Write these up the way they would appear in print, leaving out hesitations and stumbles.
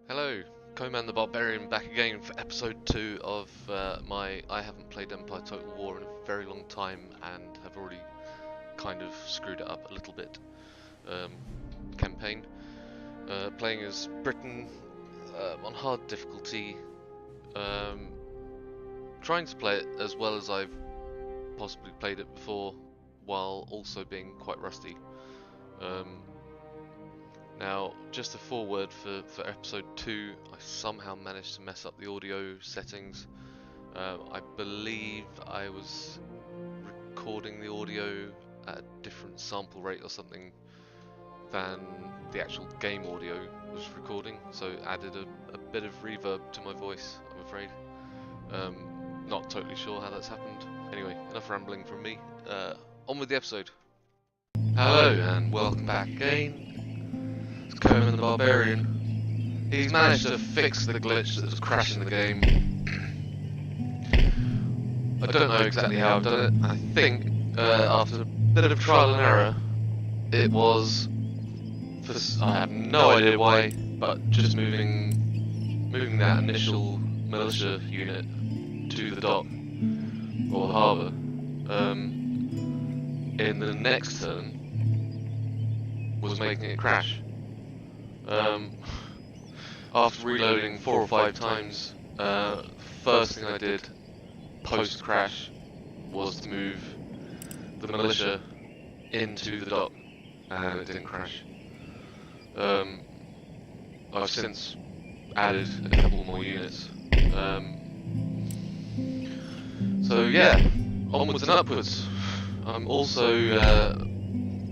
Hello, Coman the Barbarian back again for episode 2 of my I haven't played Empire Total War in a very long time and have already kind of screwed it up a little bit campaign. Playing as Britain on hard difficulty, trying to play it as well as I've possibly played it before while also being quite rusty. Now, just a foreword for episode 2, I somehow managed to mess up the audio settings. I believe I was recording the audio at a different sample rate or something than the actual game audio was recording, so added a bit of reverb to my voice, I'm afraid. Not totally sure how that's happened. Anyway, enough rambling from me. On with the episode. Hello and welcome back again. Coman the Barbarian. He's managed to fix the glitch that was crashing the game. I don't know exactly how I've done it. I think after a bit of trial and error, it was I have no idea why, but just moving that initial militia unit to the dock or the harbour. In the next turn was making it crash. After reloading 4 or 5 times, first thing I did post crash was to move the militia into the dock, and it didn't crash. I've since added a couple more units. So yeah, onwards and upwards. I'm also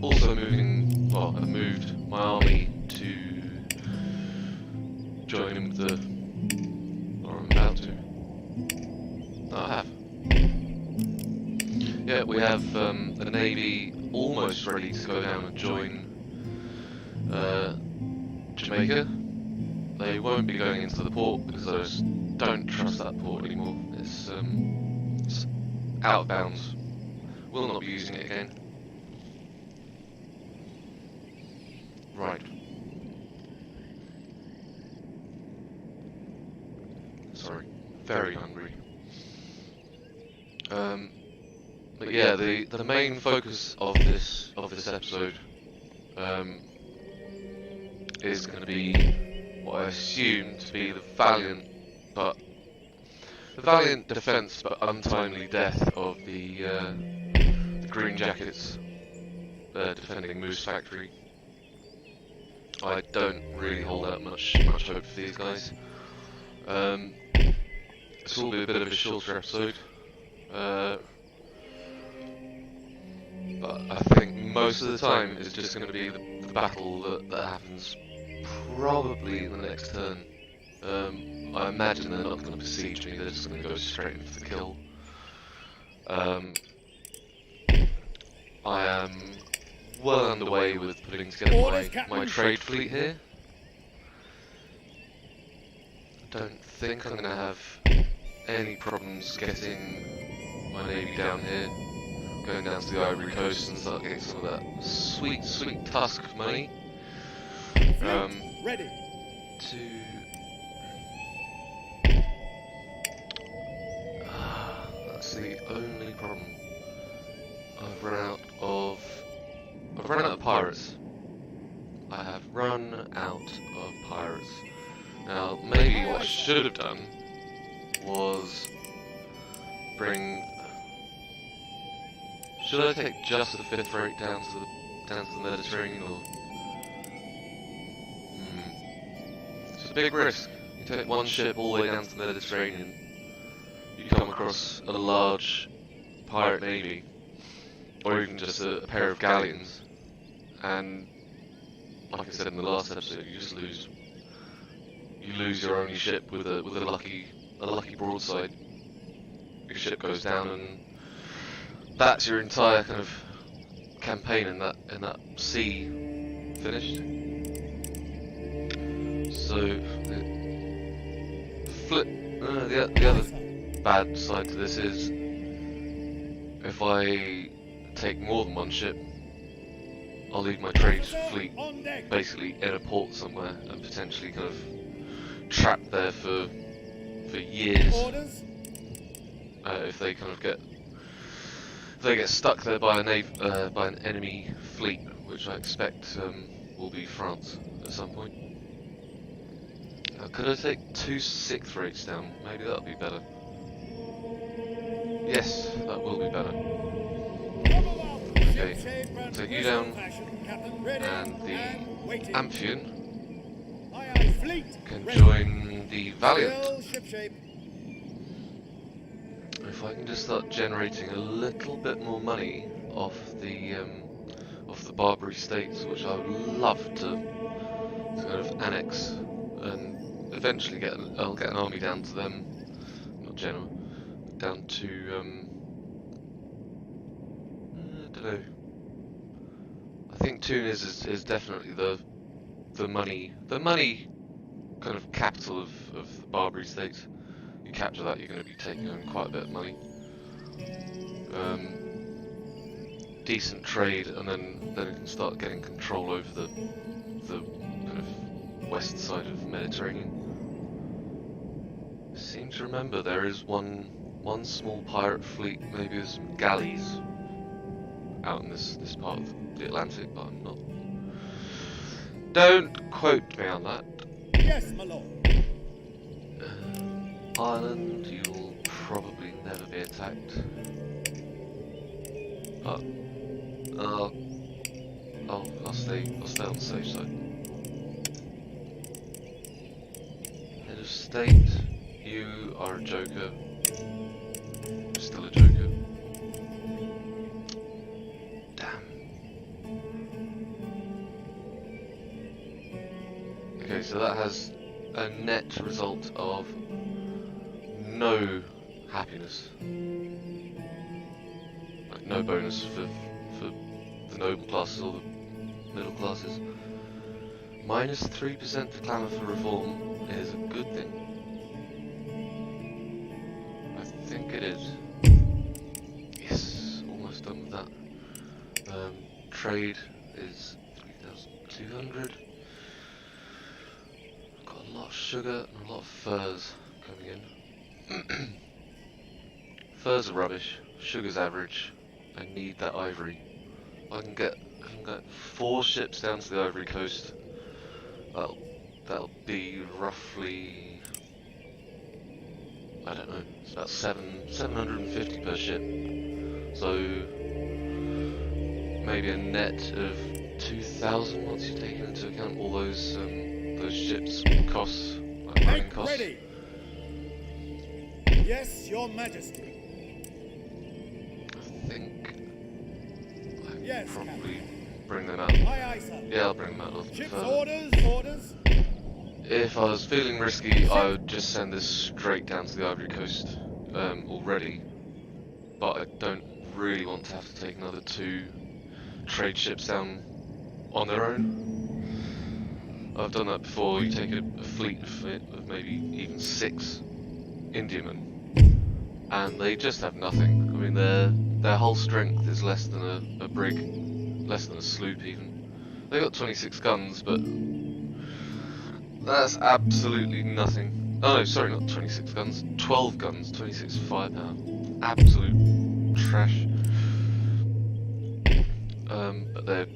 moving. Well, I've moved my army to join in with the. Or I'm about to. No, I have. Yeah, we have the navy almost ready to go down and join Jamaica. They won't be going into the port because I just don't trust that port anymore. It's out of bounds. Will not be using it again. Right. Sorry, very hungry. But yeah, the main focus of this episode is going to be what I assume to be the valiant defense but untimely death of the Green Jackets defending Moose Factory. I don't really hold out much hope for these guys. This will be a bit of a shorter episode, but I think most of the time is just going to be the battle that happens probably in the next turn. I imagine they're not going to besiege me, they're just going to go straight in for the kill. I am well underway with putting together my trade fleet here. I don't think I'm going to have any problems getting my navy down here, going down to the Ivory Coast and start getting some of that sweet tusk money. Ready. That's the only problem. I've run out of pirates. I have run out of pirates. Now, maybe what I should have done was should I take just the 5th rate down to the Mediterranean, or? It's a big risk. You take one ship all the way down to the Mediterranean, you come across a large pirate navy, or even just a pair of galleons, and like I said in the last episode, you just lose your only ship with a lucky broadside. Your ship goes down, and that's your entire kind of campaign in that sea finished. So the other bad side to this is if I take more than one ship, I'll leave my trade fleet basically in a port somewhere and potentially kind of trapped there for years. Orders? If they kind of get stuck there by by an enemy fleet, which I expect will be France at some point. Could I take 2 6th rates down? Maybe that'll be better. Yes, that will be better. Okay, take you down, and the Amphion can join the Valiant. If I can just start generating a little bit more money off the Barbary states, which I would love to kind of annex and eventually I'll get an army down to them, not general, down to I don't know. I think Tunis is definitely the money kind of capital of the Barbary states. You capture that, you're going to be taking home quite a bit of money. Decent trade, and then you can start getting control over the kind of west side of the Mediterranean. I seem to remember there is one small pirate fleet, maybe with some galleys out in this part of the Atlantic, but I'm not. Don't quote me on that. Yes, my lord. Ireland, you'll probably never be attacked. But I'll stay on the safe side. Head of state, you are a joker. You're still a joker. Damn. Okay, so that has a net result of no happiness. Like no bonus for the noble classes or the middle classes. Minus 3% to clamour for reform is a good thing. I think it is. Yes, almost done with that. Trade is 3,200. Got a lot of sugar and a lot of furs coming in. Furs are rubbish, sugar's average. I need that ivory. I can get 4 ships down to the Ivory Coast. That'll be roughly, I don't know, it's about 750 per ship. So maybe a net of 2,000 once you've taken into account all those ships costs, like running costs. Ready. Yes, your majesty. I think I Yes, probably bring them out. Aye, aye, sir. Yeah, I'll bring them out a little bit Ship's further. orders. If I was feeling risky, I would just send this straight down to the Ivory Coast already. But I don't really want to have to take another 2 trade ships down on their own. I've done that before. You take a fleet of maybe even 6 Indiamen, and they just have nothing. I mean, their whole strength is less than a brig, less than a sloop even. They got 26 guns, but that's absolutely nothing. Oh no, sorry, not 26 guns, 12 guns, 26 firepower. Absolute trash. But they're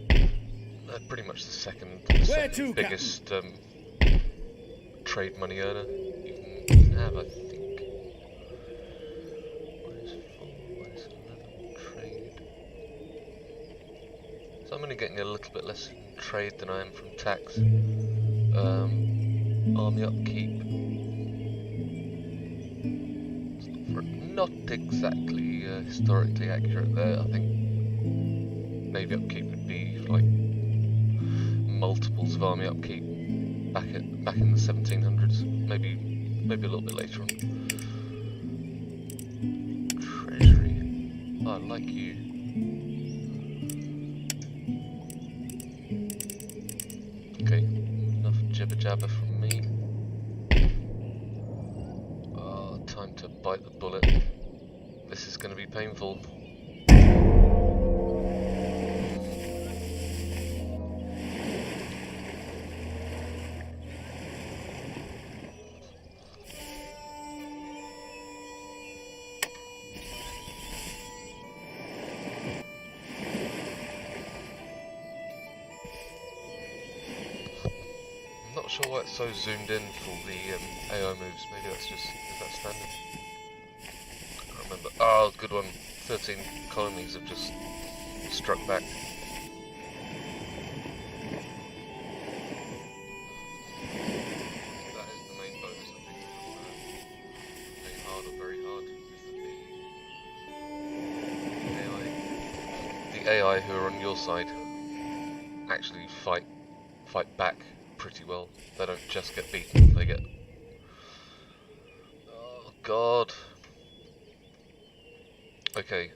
pretty much the second biggest trade money earner you can have, I think. So I'm only getting a little bit less from trade than I am from tax. Army upkeep. Not exactly historically accurate there. I think maybe upkeep would be like multiples of army upkeep back in the 1700s. Maybe a little bit later on. Treasury. Oh, I like you. Okay, enough jibber jabber from me. Oh, time to bite the bullet. This is going to be painful. not sure why it's so zoomed in for the AI moves. Maybe that's just, is that standard? I can't remember. Oh, good one. 13 colonies have just struck back. That is the main bonus, I think, from playing hard or very hard, is that the AI who are on your side actually fight back pretty well. They don't just get beaten, they get... Oh god. Okay,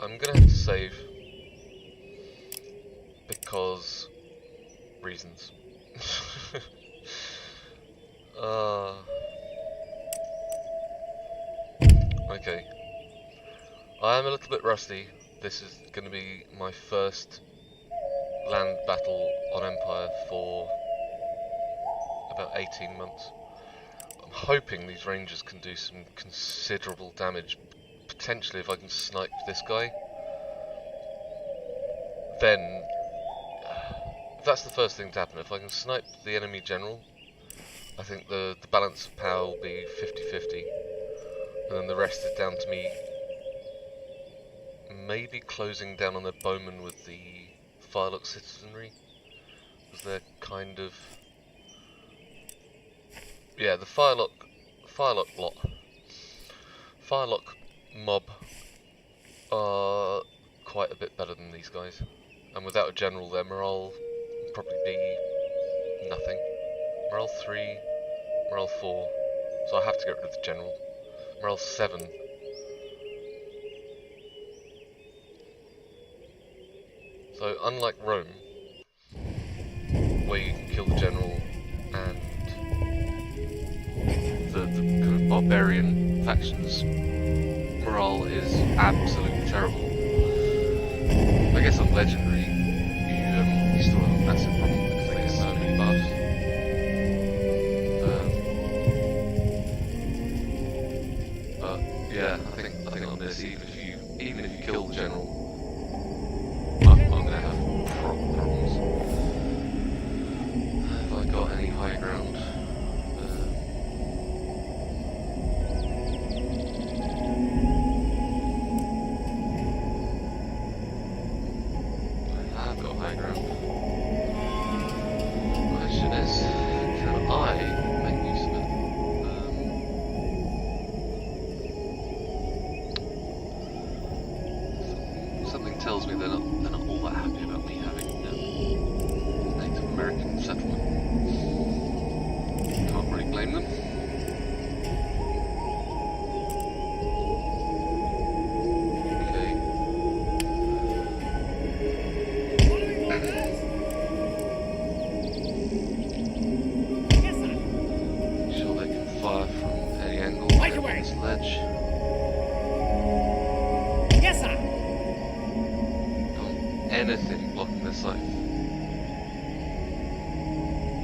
I'm gonna have to save because reasons. Okay, I am a little bit rusty. This is gonna be my first land battle on Empire for about 18 months. I'm hoping these rangers can do some considerable damage. Potentially if I can snipe this guy, then that's the first thing to happen. If I can snipe the enemy general, I think the balance of power will be 50-50, and then the rest is down to me maybe closing down on their bowmen with the Firelock citizenry, because they're kind of... yeah, the Firelock lot. Firelock mob are quite a bit better than these guys, and without a general their morale would probably be nothing. Morale 3, morale 4, so I have to get rid of the general. Morale 7. So unlike Rome, where you can kill the general and the kind of barbarian factions, morale is absolutely terrible. I guess on Legendary, you still have a massive problem because they get so many buffs. But yeah, I think on this, even if you kill the general, I'm gonna have problems. Have I got any high ground? Tells me they're not all that happy about me having Native American settlement. Can't really blame them. Okay. Sure they can fire from any angle from this ledge. Anything blocking the sight.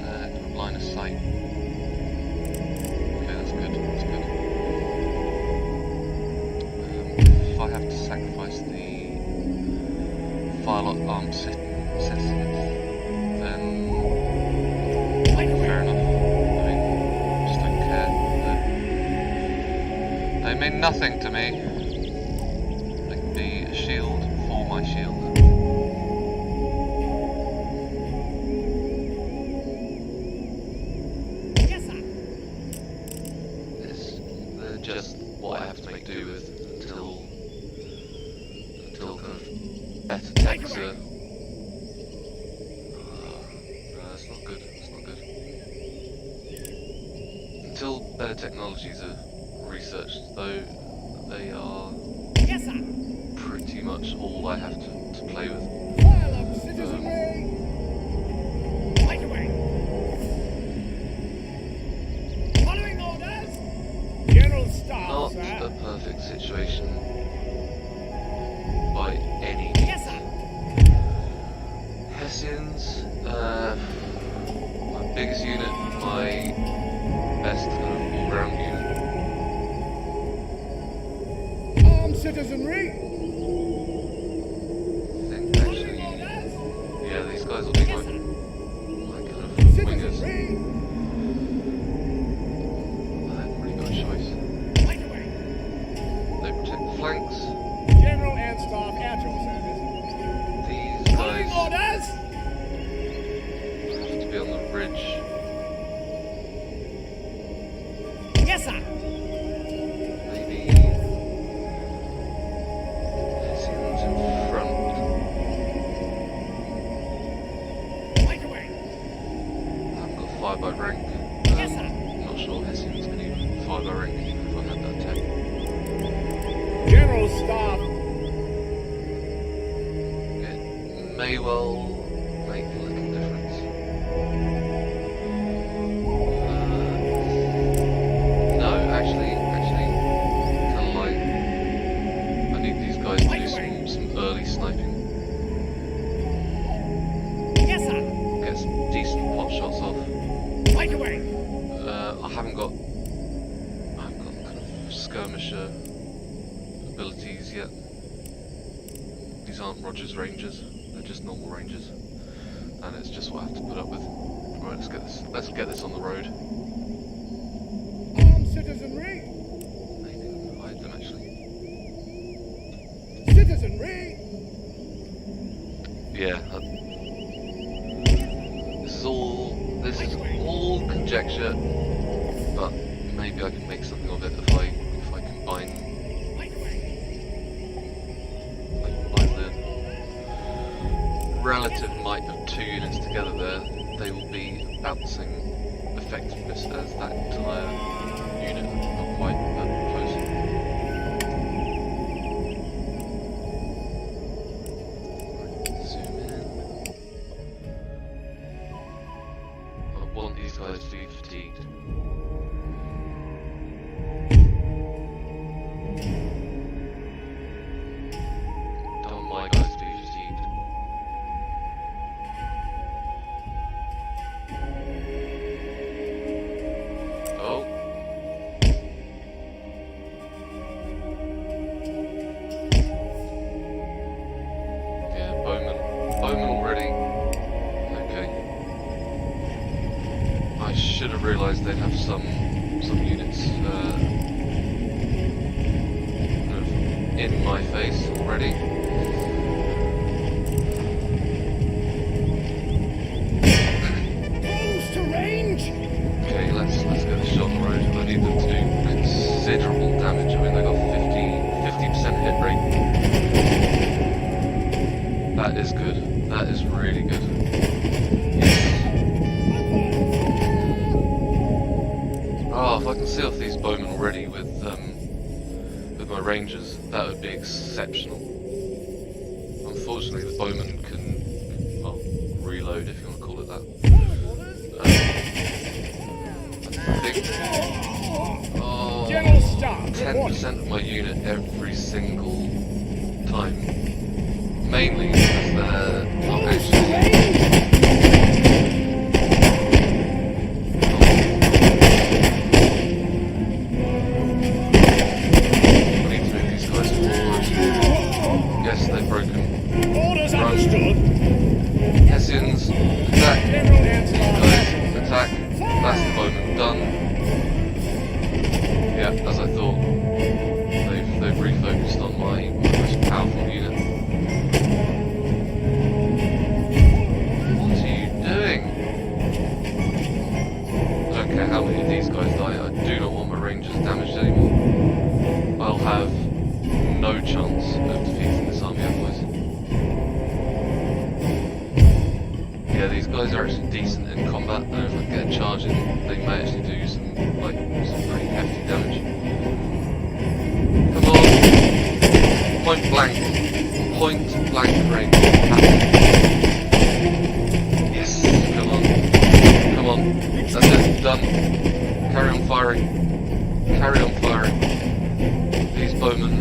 Kind of line of sight. Okay, that's good. That's good. If I have to sacrifice the Firelock armed citizens, then fair enough. I mean, just don't care. They mean nothing to me. They can be a shield for my shield. Just what I have to make do with until kind of better techs are... no, that's not good, that's not good. Until better technologies are researched, though, they are pretty much all I have to play with. Not a perfect situation by any means. Hessians, my biggest unit, my best kind of all-round unit. Armed citizenry. I think actually, yeah, these guys will be my kind of wingers. Yes, sir. Maybe Hessians in front. Right away. I haven't got fire by rank. Yes, sir. I'm not sure Hessians can even fire by rank even if I had that tech. General Staff. It may well make a little difference. No, actually, tell a lie. I need these guys to do some early sniping. Yes, sir. Get some decent pot shots off. Right away. I haven't got kind of skirmisher abilities yet. These aren't Rogers Rangers, they're just normal Rangers. And it's just what I have to put up with. Right, let's get this on the road. Armed citizenry. Maybe we can hide them actually. Citizenry. Yeah. This is all conjecture, but maybe I can make something of it if I combine the relative might of two units together there. They will be about the same effectiveness as that entire unit, not quite, but close. Right, zoom in. I want these guys to be fatigued. Don't want my guys to be fatigued. Oh. Yeah, Bowman already. Okay. I should have realised they'd have some units kind of in my face already. Close to range. Okay, let's get this shot on the road. I need them to do considerable damage. I mean, they got 50% hit rate. That is good. That is really good. Yes. Oh, if I can see off these bowmen already with my rangers, that would be exceptional. Unfortunately, the bowmen can, well, reload if you want to call it that. I think, General Staff. 10% of my unit every single time. Mainly because they're not actually. I need to move these guys forward. Yes, they've broken. Orders Run. understood. Hessians, attack. General These Answer. guys, attack. That's the bowman done. Yeah, as I thought. They've refocused on my most powerful unit. What are you doing? I don't care how many of these guys die, I do not want my rangers damaged anymore. I'll have no chance of defeating this army otherwise. Yeah, these guys are actually decent in combat, and if I get a charge in, they may actually do some pretty hefty damage. Come on! Point blank range. Yes, come on, that's it, done. Carry on firing. These bowmen,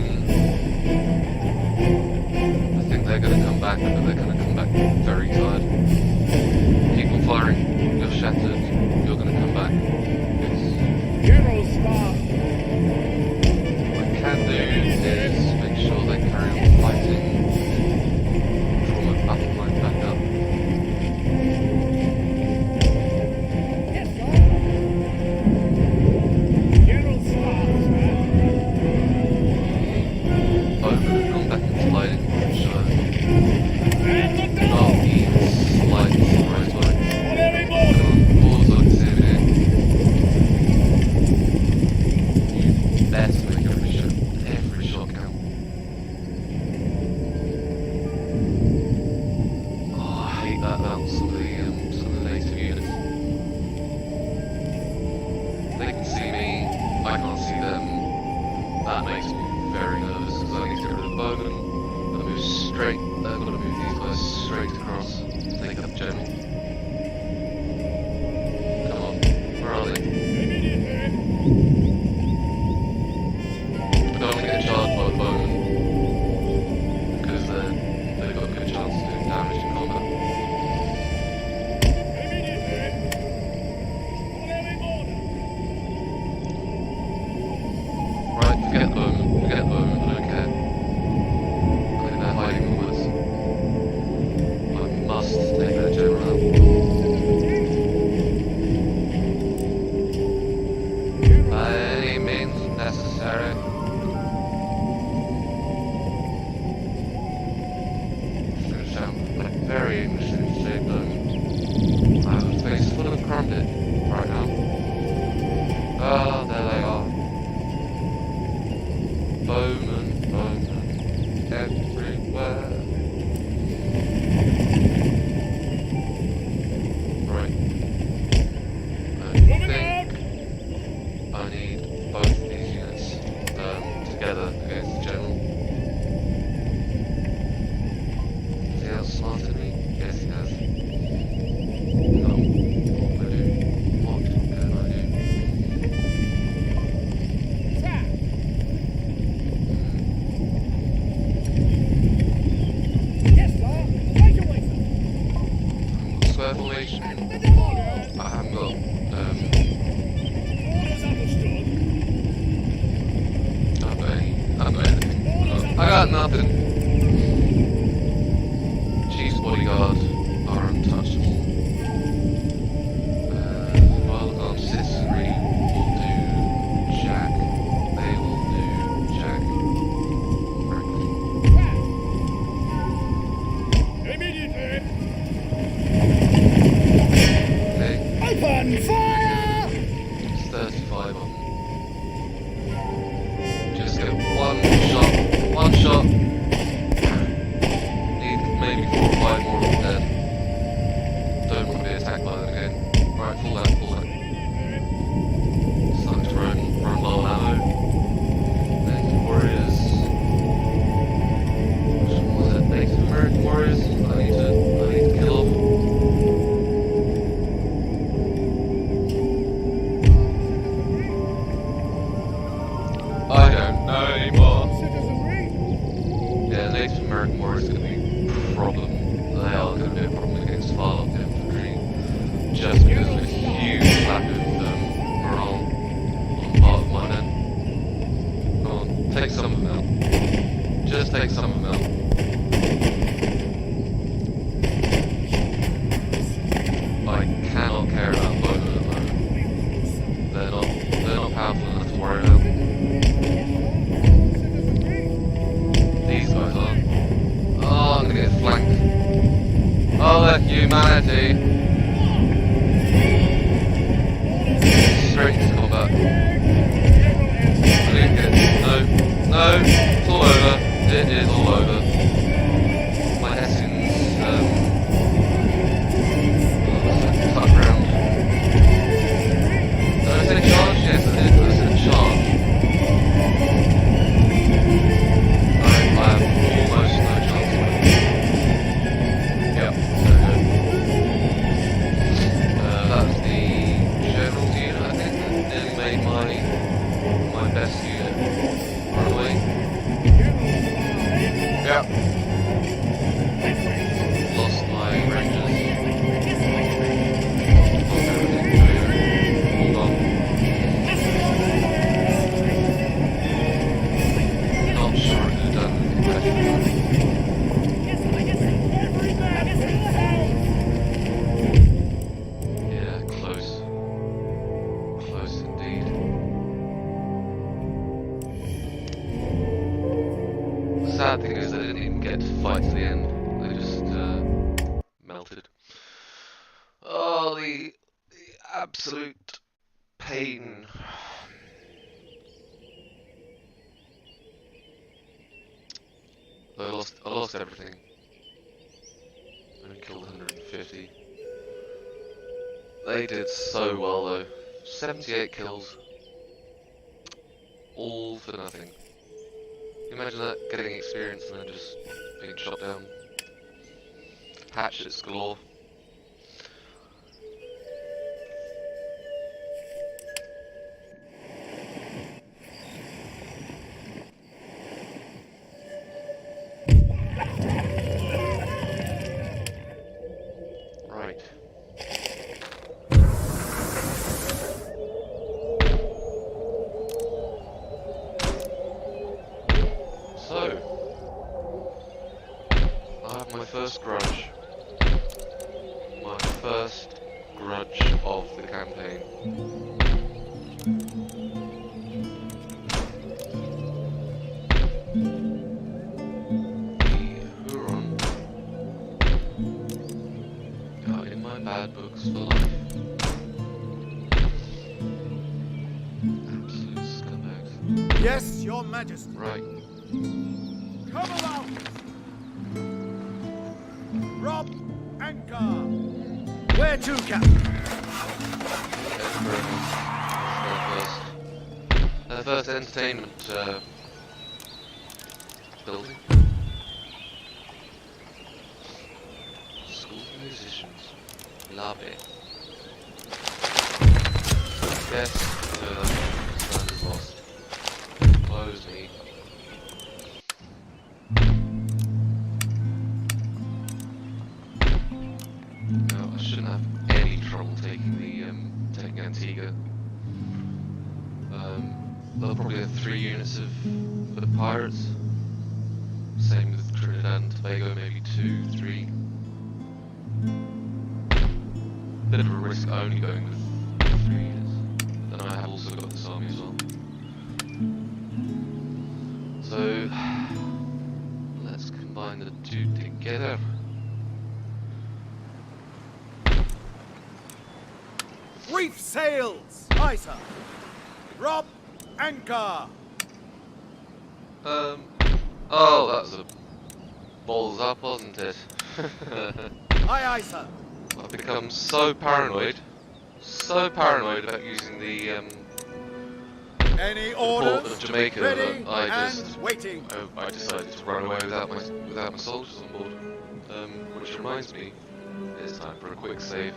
I think they're going to come back, but they're going to come back very tired. Keep on firing, you're shattered, you're going to come back. Yes. General Staff. What I can do is make sure they carry on fighting, draw my battle line back up. Yes, sir. General Staff, sir. Bowman have gone back into sliding, which And the oh, dog. he slides the right way. On every Come move. on, balls That makes me very nervous because I need to get rid of the bowman. I move straight. I've got to move these guys straight across. Take up the general. Come on, where are they? I don't want to get charged by the bowman because they've got a good chance of doing damage in combat. Right, forget the bowman. Forget the bowman. I don't care. I think they're hiding in the woods. I must take that general out. By any means necessary. It's going to sound like very interesting to say, but I have a face full of crumpet right now. Ah, there they are. Bowman, bowman, everywhere. Right. I think I need both these units together against the general. Has he outsmarted me? Yes, he has. No. What can I do? What can I do? Yes, sir. Right away, sir. Square formation. I haven't got Orders understood. I haven't got anything. I got nothing. Chief's bodyguard are untouchable. Well, citizenry will do jack. They will do jack. Frankly. Immediately. Okay, Open fire! it's 35 on them. Just get one shot. One shot. Need maybe 4 or 5 more of them dead. Don't want to be attacked by them again. Right, pull that, pull that. Starting to run low on ammo. Native warriors. Which one was it? Native American warriors. I need to kill off. I don't know anymore. Citizenry. Yeah, Native American warriors are going to be a problem. They are going to be a problem against Farlock infantry. Just because of a huge lack of morale on the part of my men. Come on, take some of them out. Just take some of them out. I cannot care about bowmen at the moment. They're not powerful enough to worry about. These guys are. Oh, I'm gonna get flanked. Oh, the humanity. Straight into combat. I didn't get. No, it's all over. It is all over. My Hessians, tuck round. Did I say charge? Yes, I did. I said charge. I have almost no chance of winning. Yep, so good. That's the general's unit, I think, that nearly made my best unit run away. Yep. Lost my rangers. Lost everything. Hold on. Not sure I could have done anything better. Yeah, close. Close indeed. The sad thing is they didn't even get to fight to the end. They just melted. Oh, the absolute pain. I lost everything. Only killed 150. They did so well though. 78 kills. All for nothing. Imagine that, getting experience and then just being shot down. Hatchets galore. Right. So, I have my first grudge. My first grudge of the campaign. The Huron are in my bad books for life. Absolute scumbags. Yes, Your Majesty. Right. Come along. Rob anchor. Where to, Captain? Their first entertainment building. School of Musicians. Love it. Yes, stand is lost. Close me. No, I shouldn't have any trouble taking the taking Antigua. They'll probably have 3 units of pirates. Same with Trinidad and Tobago, maybe 2, 3. Bit of a risk only going with 3 units. Then I have also got this army as well. So let's combine the 2 together. Reef sails. Aye, sir. Rob anchor. Oh, that was a balls up, wasn't it? Aye, aye, sir. I've become so paranoid about using the Any port orders? of Jamaica Ready that I and just waiting. I decided to run away without my soldiers on board. Which reminds me, it's time for a quick save.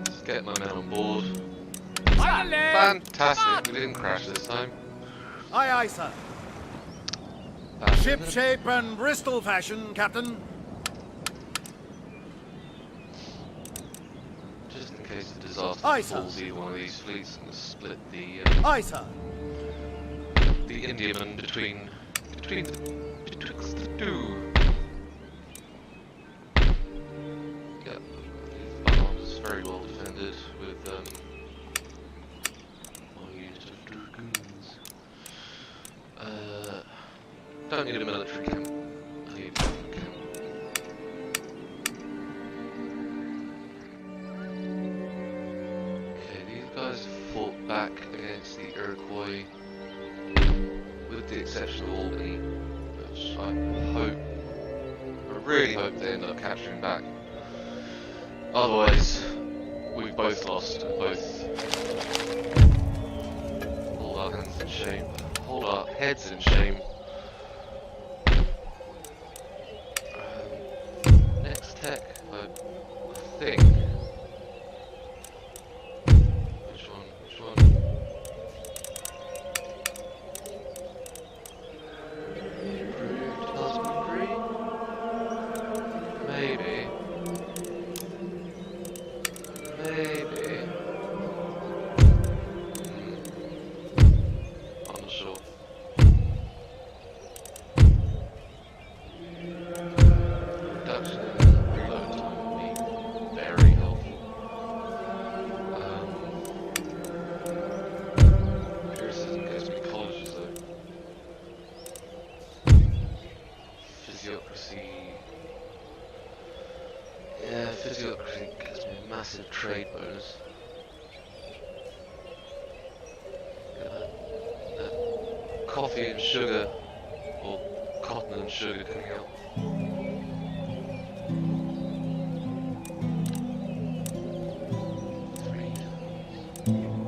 Let's get my men on board. Fantastic, we didn't crash this time. Aye, aye, sir. Ship shape and Bristol fashion, Captain. Just in case the disaster Aye, sir. falls either one of these fleets, I'm going to split Aye, sir. the Indiaman between betwixt the 2. Yeah, Baham's very well defended with my unit of dragoons. Don't need a military camp. I need a camp. Okay, these guys fought back against the Iroquois, with the exception of Albany, which I really hope they end up capturing back. Otherwise, we've both lost, both hold our hands in shame, hold our heads in shame. Next tech, I think. Which one? Which one? Improved husbandry? Maybe. Maybe. I'm not sure. Reduction in reload time would be very helpful. Empiricism gives me colleges though. Physiocracy. Yeah, physiocracy gives me a massive trade bonus. That coffee and sugar, or cotton and sugar coming out.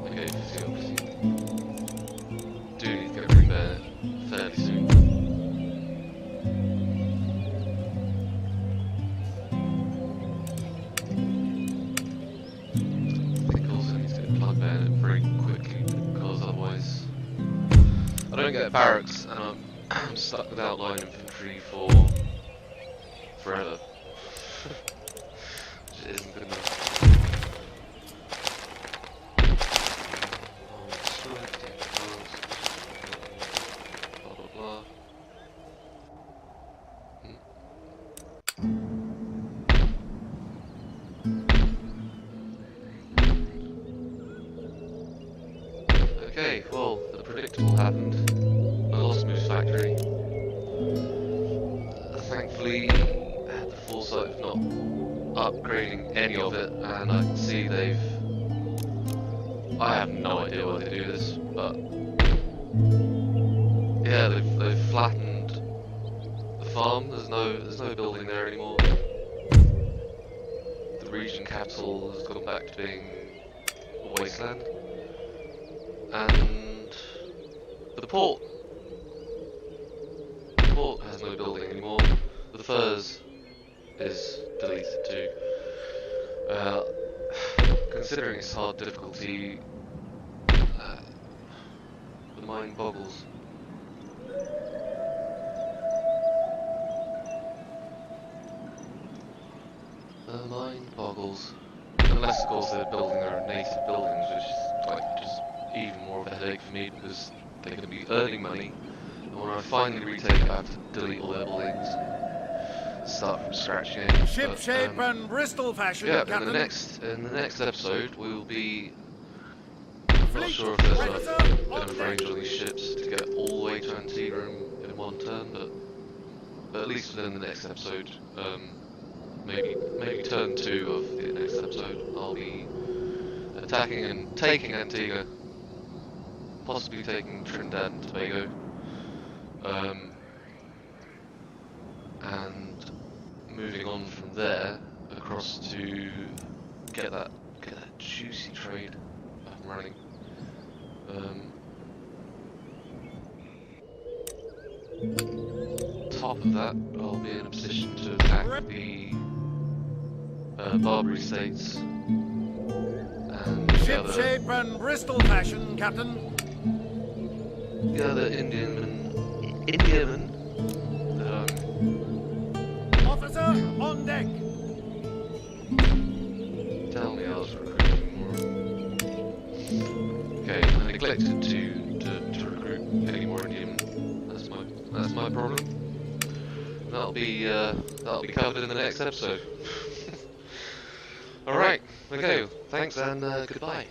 Okay, physiocracy. Do need to get green bears. very quickly because otherwise I don't get barracks and I'm stuck without line infantry for forever. Which isn't good enough. Blah blah blah. Okay, well, the predictable happened. I lost Moose Factory. Thankfully, I had the foresight of not upgrading any of it, and I can see they've... I have no idea why they do this, but... yeah, they've flattened the farm. There's no building there anymore. The region capital has gone back to being a wasteland. And the port has no building anymore. The Furs is deleted too. Considering its hard difficulty, the mind boggles. The mind boggles. Unless, of course, they're building their own native buildings, which is like just even more of a headache for me because they're going to be earning money. And when I finally retake it, I have to delete all their buildings, start from scratch again. Ship shape and Bristol fashion, yeah, Captain. in the next episode, we will be. I'm not Fleet sure if there's enough on range on these ships to get all the way to Antigua in one turn, but at least within the next episode, maybe turn 2 of the next episode, I'll be attacking and taking Antigua, possibly taking Trinidad and Tobago, and moving on from there across to get that juicy trade up and running. Top of that, I'll be in a position to attack the Barbary States and the Ship shape and Bristol fashion, Captain. other Indiamen that Officer on deck. tell me I was recruiting more. Okay, I neglected to recruit any more Indian. That's my problem. That'll be covered in the next episode. Alright, okay, thanks and goodbye.